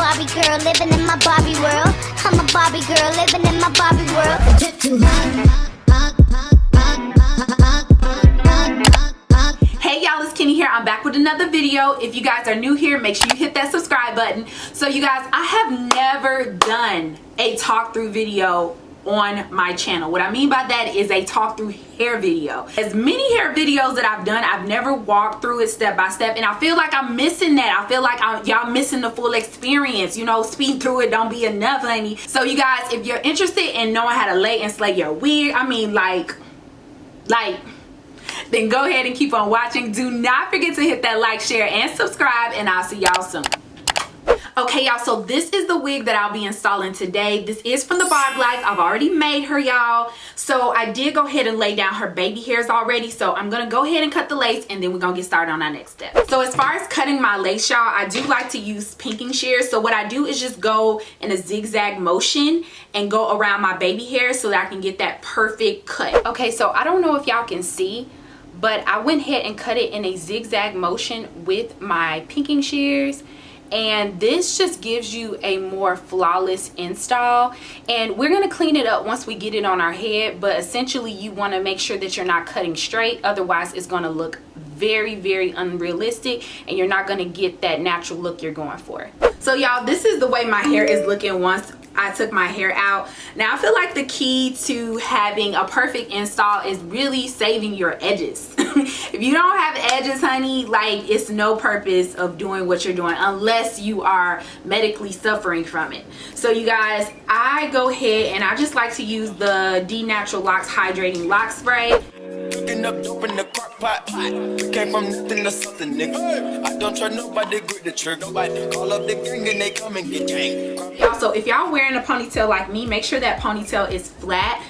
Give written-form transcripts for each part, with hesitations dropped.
Barbie girl living in my Barbie world. I'm a Barbie girl living in my Barbie world. Hey y'all, it's Kenny here. I'm back with another video. If you guys are new here, make sure you hit that subscribe button. So you guys, I have never done a talk through video on my channel. What I mean by that is a talk through hair video. As many hair videos that I've done, I've never walked through it step by step, and I feel like I'm missing that. I feel like y'all missing the full experience. You know, speed through it don't be enough, honey. So you guys, if you're interested in knowing how to lay and slay your wig, I mean like then go ahead and keep on watching. Do not forget to hit that like, share, and subscribe, and I'll see y'all soon. Okay y'all, so this is the wig that I'll be installing today. This is from the Barb Life. I've already made her, y'all. So I did go ahead and lay down her baby hairs already. So I'm gonna go ahead and cut the lace, and then we're gonna get started on our next step. So as far as cutting my lace, y'all, I do like to use pinking shears. So what I do is just go in a zigzag motion and go around my baby hairs so that I can get that perfect cut. Okay, so I don't know if y'all can see, but I went ahead and cut it in a zigzag motion with my pinking shears, and this just gives you a more flawless install. And we're going to clean it up once we get it on our head, but essentially you want to make sure that you're not cutting straight, otherwise it's going to look very unrealistic and you're not going to get that natural look you're going for. So y'all, this is the way my hair is looking once I took my hair out. Now I feel like the key to having a perfect install is really saving your edges. If you don't have edges, honey, like it's no purpose of doing what you're doing unless you are medically suffering from it. So you guys, I go ahead and I just like to use the D Natural Locks Hydrating Lock Spray. Cooking up dope in the crock pot. We came from nothing to something, nigga. I don't try nobody, grip the trigger. Nobody call up the gang and they come and get gang. Y'all, so if y'all wearing a ponytail like me, make sure that ponytail is flat.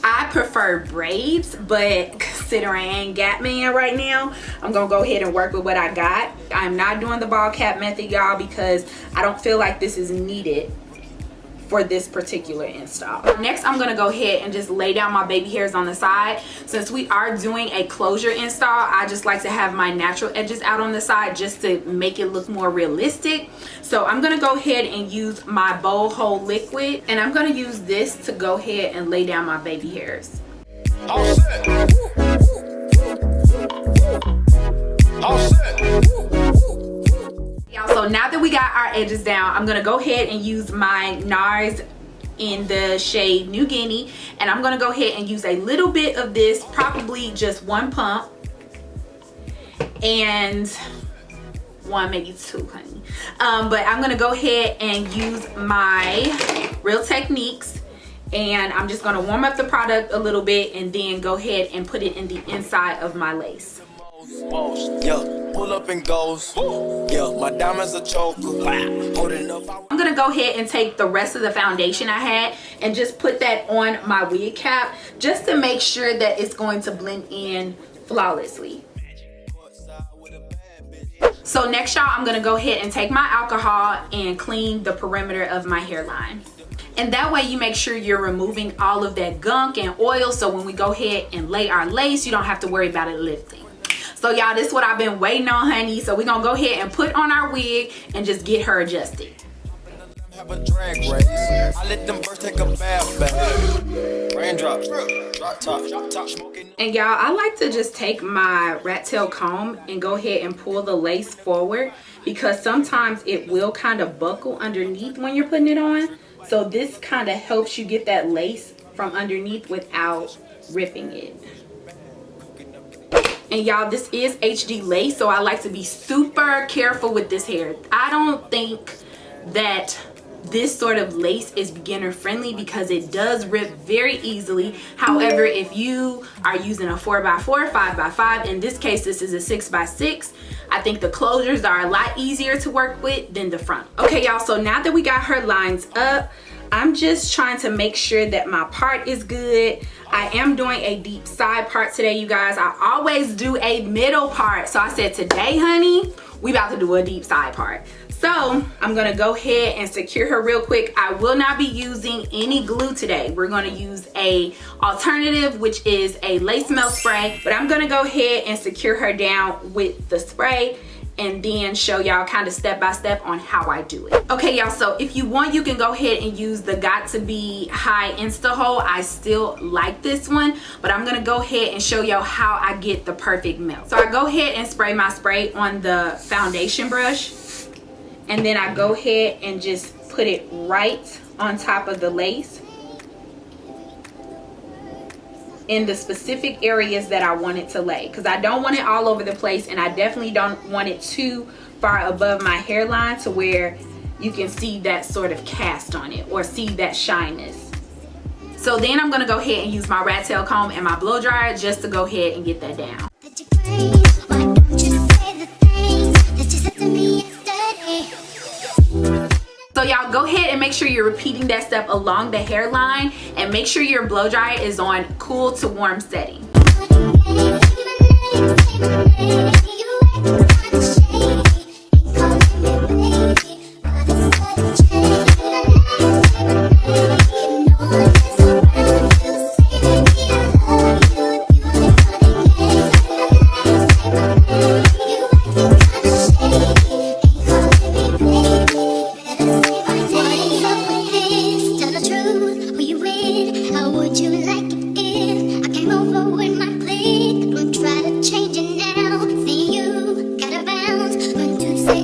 I prefer braids, but considering I ain't got man right now, I'm gonna go ahead and work with what I got. I'm not doing the ball cap method, y'all, because I don't feel like this is needed for this particular install. Next, I'm gonna go ahead and just lay down my baby hairs on the side. Since we are doing a closure install, I just like to have my natural edges out on the side just to make it look more realistic. So I'm gonna go ahead and use my bowl hole liquid, and I'm gonna use this to go ahead and lay down my baby hairs. All set. All set. So now that we got our edges down, I'm gonna go ahead and use my NARS in the shade New Guinea, and I'm gonna go ahead and use a little bit of this, probably just one pump and one, maybe two, honey. But I'm gonna go ahead and use my Real Techniques, and I'm just gonna warm up the product a little bit and then go ahead and put it in the inside of my lace. Yeah, pull up and goes. Yeah, my diamonds a choker. Holding up. I'm gonna go ahead and take the rest of the foundation I had and just put that on my wig cap, just to make sure that it's going to blend in flawlessly. So next, y'all, I'm gonna go ahead and take my alcohol and clean the perimeter of my hairline. And that way you make sure you're removing all of that gunk and oil, so when we go ahead and lay our lace, you don't have to worry about it lifting. So y'all, this is what I've been waiting on, honey. So we're gonna go ahead and put on our wig and just get her adjusted. Have a drag race. I let them birds take a bath. Raindrops, drop top, smoking. And y'all, I like to just take my rat tail comb and go ahead and pull the lace forward, because sometimes it will kind of buckle underneath when you're putting it on. So this kind of helps you get that lace from underneath without ripping it. And y'all, this is HD lace, so I like to be super careful with this hair. I don't think that this sort of lace is beginner friendly because it does rip very easily. However, if you are using a 4x4, 5x5, in this case this is a 6x6, I think the closures are a lot easier to work with than the front. Okay y'all, so now that we got her lines up, I'm just trying to make sure that my part is good. I am doing a deep side part today, you guys. I always do a middle part. So I said today, honey, we about to do a deep side part. So I'm gonna go ahead and secure her real quick. I will not be using any glue today. We're gonna use a alternative, which is a lace melt spray, but I'm gonna go ahead and secure her down with the spray. and then show y'all kind of step by step on how I do it. Okay y'all, so if you want, you can go ahead and use the Got To Be High Insta Hold. I still like this one, but I'm gonna go ahead and show y'all how I get the perfect melt. So I go ahead and spray my spray on the foundation brush, and then I go ahead and just put it right on top of the lace in the specific areas that I want it to lay, because I don't want it all over the place, and I definitely don't want it too far above my hairline to where you can see that sort of cast on it or see that shyness. So then I'm gonna go ahead and use my rat tail comb and my blow dryer just to go ahead and get that down. So y'all go ahead and make sure you're repeating that step along the hairline, and make sure your blow dryer is on cool to warm setting.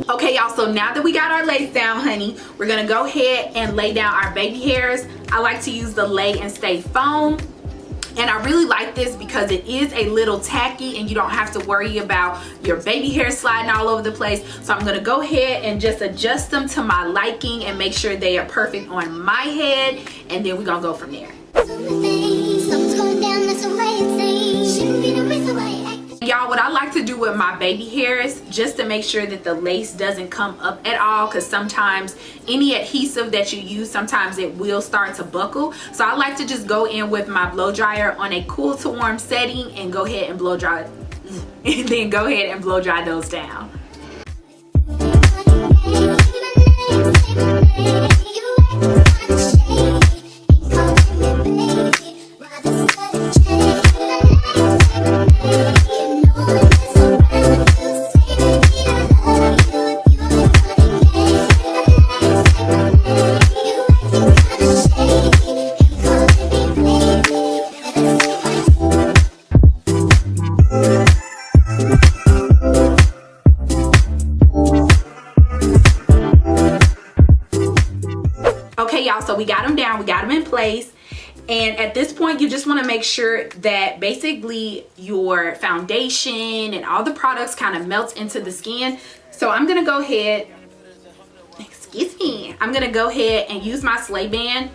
Okay y'all, so now that we got our lace down, honey, we're gonna go ahead and lay down our baby hairs. I like to use the Lay and Stay foam, and I really like this because it is a little tacky and you don't have to worry about your baby hair sliding all over the place. So I'm gonna go ahead and just adjust them to my liking and make sure they are perfect on my head, and then we're gonna go from there. Y'all, what I like to do with my baby hairs, just to make sure that the lace doesn't come up at all, because sometimes any adhesive that you use, sometimes it will start to buckle. So I like to just go in with my blow dryer on a cool to warm setting and go ahead and blow dry and then go ahead and blow dry those down. Okay y'all, so we got them down, we got them in place, and at this point you just want to make sure that basically your foundation and all the products kind of melts into the skin. So I'm gonna go ahead, I'm gonna go ahead and use my sleigh band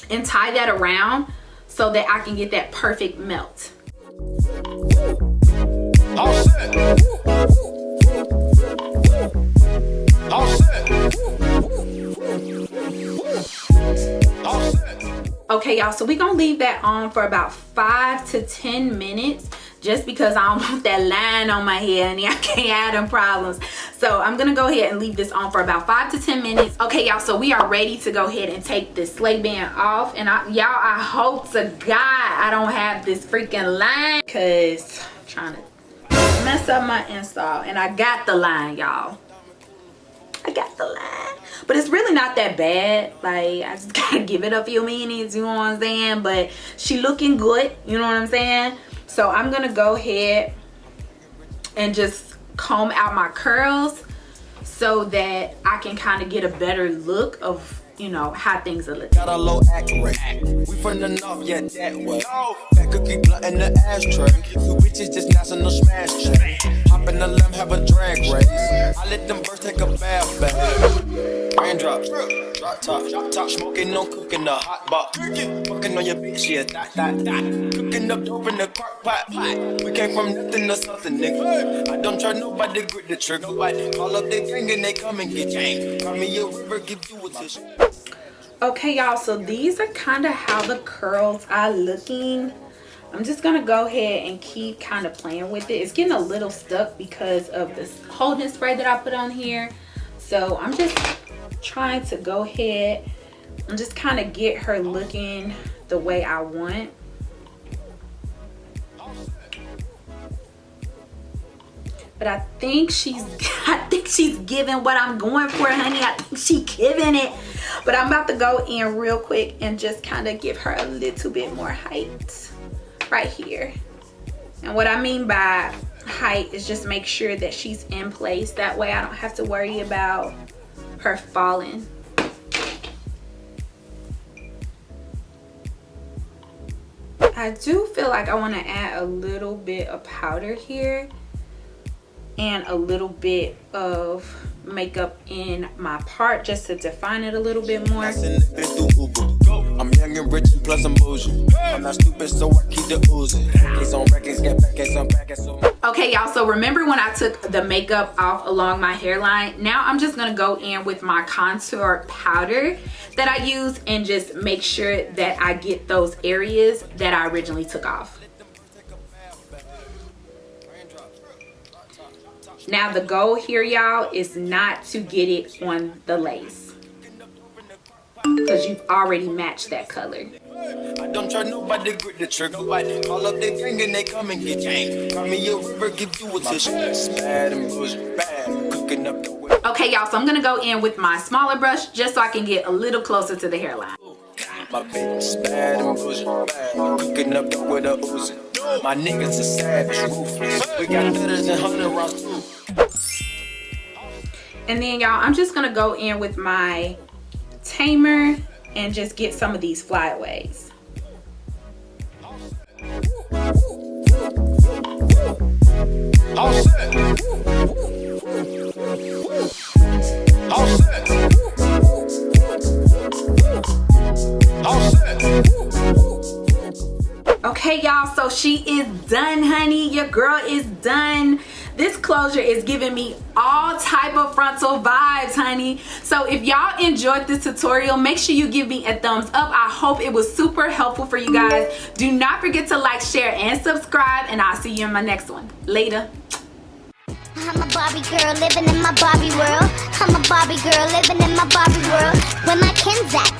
and tie that around so that I can get that perfect melt. All set. All set. All set. Okay y'all, so we're gonna leave that on for about 5 to 10 minutes, just because I don't want that line on my hair and I can't have them problems. So I'm gonna go ahead and leave this on for about 5 to 10 minutes. Okay y'all, so we are ready to go ahead and take this sleigh band off, and y'all, I hope to God I don't have this freaking line, because I'm trying to mess up my install, and I got the line, y'all. I got the line, but it's really not that bad. Like, I just gotta give it a few minutes, you know what I'm saying? But she looking good, you know what I'm saying? So I'm gonna go ahead and just comb out my curls so that I can kind of get a better look of, you know, how things are looking. Got a low act rate. We from the north, yeah, that way. That cookie blunt in the ashtray. Two bitches just national smash check. Hop in the limb, have a drag race. I let them birds take a bath bath. Raindrops, drop top, smoking, no cooking the hot box. Fucking on your bitch, yeah, that. Cooking up dope in the crock pot. We came from nothing to something, nigga. I don't try nobody, grip the trigger. Call up the gang and they come and get gang. Call me a river, give you a tissue. Okay y'all, so these are kind of how the curls are looking. I'm just gonna go ahead and keep kind of playing with it. It's getting a little stuck because of this holding spray that I put on here. So I'm just trying to go ahead and just kind of get her looking the way I want. but I think she's giving what I'm going for, honey. I think she's giving it. But I'm about to go in real quick and just kind of give her a little bit more height right here. And what I mean by height is just make sure that she's in place. That way I don't have to worry about her falling. I do feel like I want to add a little bit of powder here and a little bit of makeup in my part just to define it a little bit more. I'm young and rich and plus I'm bougie. I'm not stupid, so I keep the oozing. It's on records, get back, it's on back, it's on. Okay, y'all, so remember when I took the makeup off along my hairline? Now I'm just gonna go in with my contour powder that I use and just make sure that I get those areas that I originally took off. Now the goal here, y'all, is not to get it on the lace, because you've already matched that color. I don't try nobody, grip the trigger. Call up their gang and they come and get you. Call me a river, give you a tissue. Bad and bullshit, bad. Cooking up the way. Okay, y'all, so I'm gonna go in with my smaller brush just so I can get a little closer to the hairline. My bitch bad and bullshit, bad. Cooking up the with a Uzi. My niggas are savage, ruthless. We got letters and 100 rounds too. And then, y'all, I'm just gonna go in with my tamer and just get some of these flyaways. All set. All set. All set. Okay, y'all, so she is done, honey. Your girl is done. This closure is giving me all type of frontal vibes, honey. So if y'all enjoyed this tutorial, make sure you give me a thumbs up. I hope it was super helpful for you guys. Do not forget to like, share, and subscribe, and I'll see you in my next one. Later. I'm a Barbie girl living in my Barbie world. I'm a Barbie girl living in my Barbie world. Where my Ken's at?